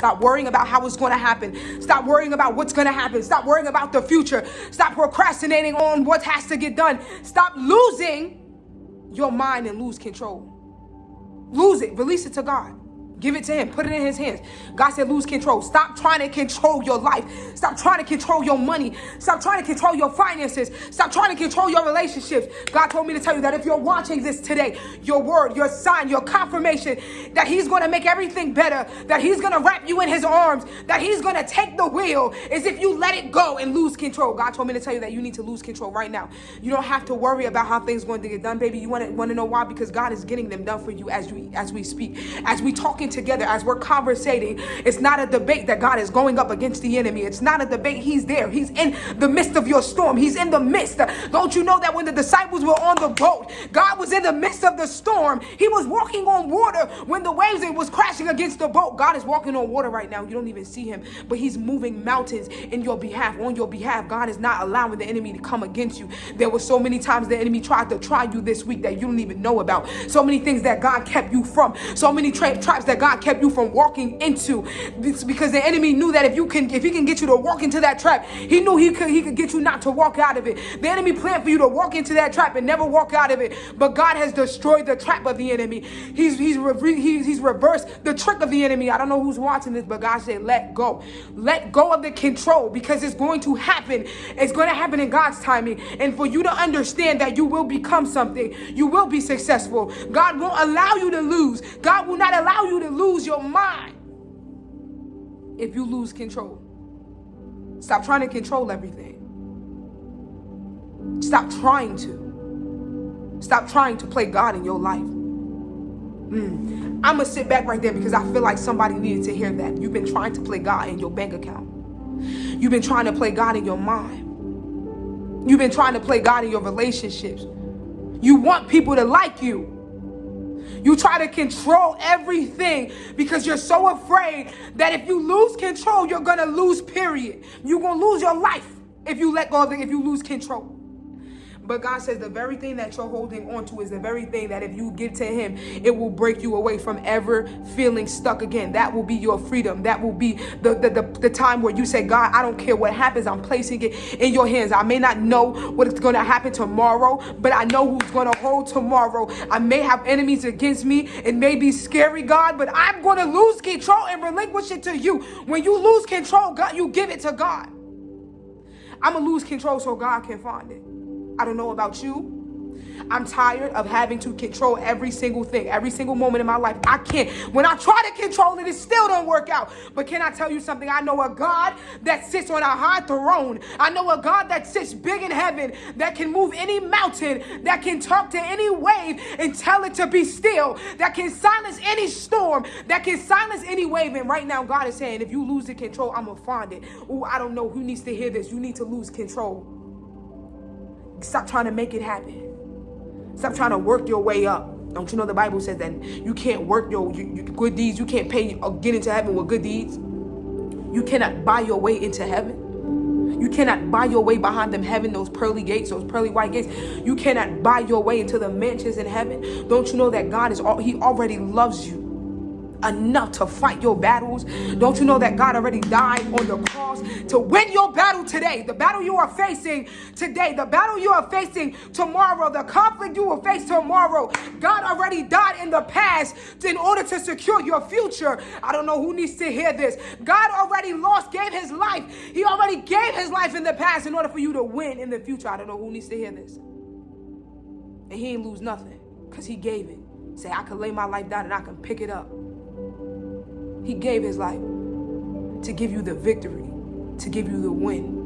Stop worrying about how it's going to happen. Stop worrying about what's going to happen. Stop worrying about the future. Stop procrastinating on what has to get done. Stop losing your mind and lose control. Lose it. Release it to God. Give it to him. Put it in his hands. God said lose control. Stop trying to control your life. Stop trying to control your money. Stop trying to control your finances. Stop trying to control your relationships. God told me to tell you that if you're watching this today, your word, your sign, your confirmation, that he's going to make everything better, that he's going to wrap you in his arms, that he's going to take the wheel, is if you let it go and lose control. God told me to tell you that you need to lose control right now. You don't have to worry about how things are going to get done, baby. You want to know why? Because God is getting them done for you as we speak, as we talking together, as we're conversating. It's not a debate that God is going up against the enemy. It's not a debate. He's there. He's in the midst of your storm. He's in the midst. Don't you know that when the disciples were on the boat, God was in the midst of the storm. He was walking on water when the waves was crashing against the boat. God is walking on water right now. You don't even see him, but he's moving mountains in your behalf, on your behalf. God is not allowing the enemy to come against you. There were so many times the enemy tried to try you this week that you don't even know about. So many things that God kept you from. So many traps that God kept you from walking into. It's because the enemy knew that if he can get you to walk into that trap, he knew he could get you not to walk out of it. The enemy planned for you to walk into that trap and never walk out of it. But God has destroyed the trap of the enemy. He's reversed the trick of the enemy. I don't know who's watching this, but God said, let go. Let go of the control, because it's going to happen. It's going to happen in God's timing. And for you to understand that you will become something, you will be successful. God won't allow you to lose. God will not allow you to lose your mind if you lose control. Stop trying to control everything. Stop trying to play God in your life. I'm going to sit back right there because I feel like somebody needed to hear that. You've been trying to play God in your bank account. You've been trying to play God in your mind. You've been trying to play God in your relationships. You want people to like you. You try to control everything because you're so afraid that if you lose control, you're going to lose, period. You're going to lose your life if you let go of it, if you lose control. But God says the very thing that you're holding on to is the very thing that if you give to him, it will break you away from ever feeling stuck again. That will be your freedom. That will be the time where you say, God, I don't care what happens. I'm placing it in your hands. I may not know what's going to happen tomorrow, but I know who's going to hold tomorrow. I may have enemies against me. It may be scary, God, but I'm going to lose control and relinquish it to you. When you lose control, God, you give it to God. I'm going to lose control so God can find it. I don't know about you. I'm tired of having to control every single thing, every single moment in my life. I can't. When I try to control it, it still don't work out. But can I tell you something? I know a God that sits on a high throne. I know a God that sits big in heaven, that can move any mountain, that can talk to any wave and tell it to be still, that can silence any storm, that can silence any wave. And right now, God is saying, if you lose the control, I'm going to find it. Oh, I don't know who needs to hear this. You need to lose control. Stop trying to make it happen. Stop trying to work your way up. Don't you know the Bible says that you can't work your good deeds. You can't pay or get into heaven with good deeds. You cannot buy your way into heaven. You cannot buy your way behind them heaven, those pearly gates, those pearly white gates. You cannot buy your way into the mansions in heaven. Don't you know that God he already loves you enough to fight your battles? Don't you know that God already died on the cross to win your battle today? The battle you are facing today, the battle you are facing tomorrow, the conflict you will face tomorrow, God already died in the past in order to secure your future. I don't know who needs to hear this. God already gave his life. He already gave his life in the past in order for you to win in the future. I don't know who needs to hear this. And he ain't lose nothing because he gave it. Say, I can lay my life down and I can pick it up. He gave his life to give you the victory, to give you the win.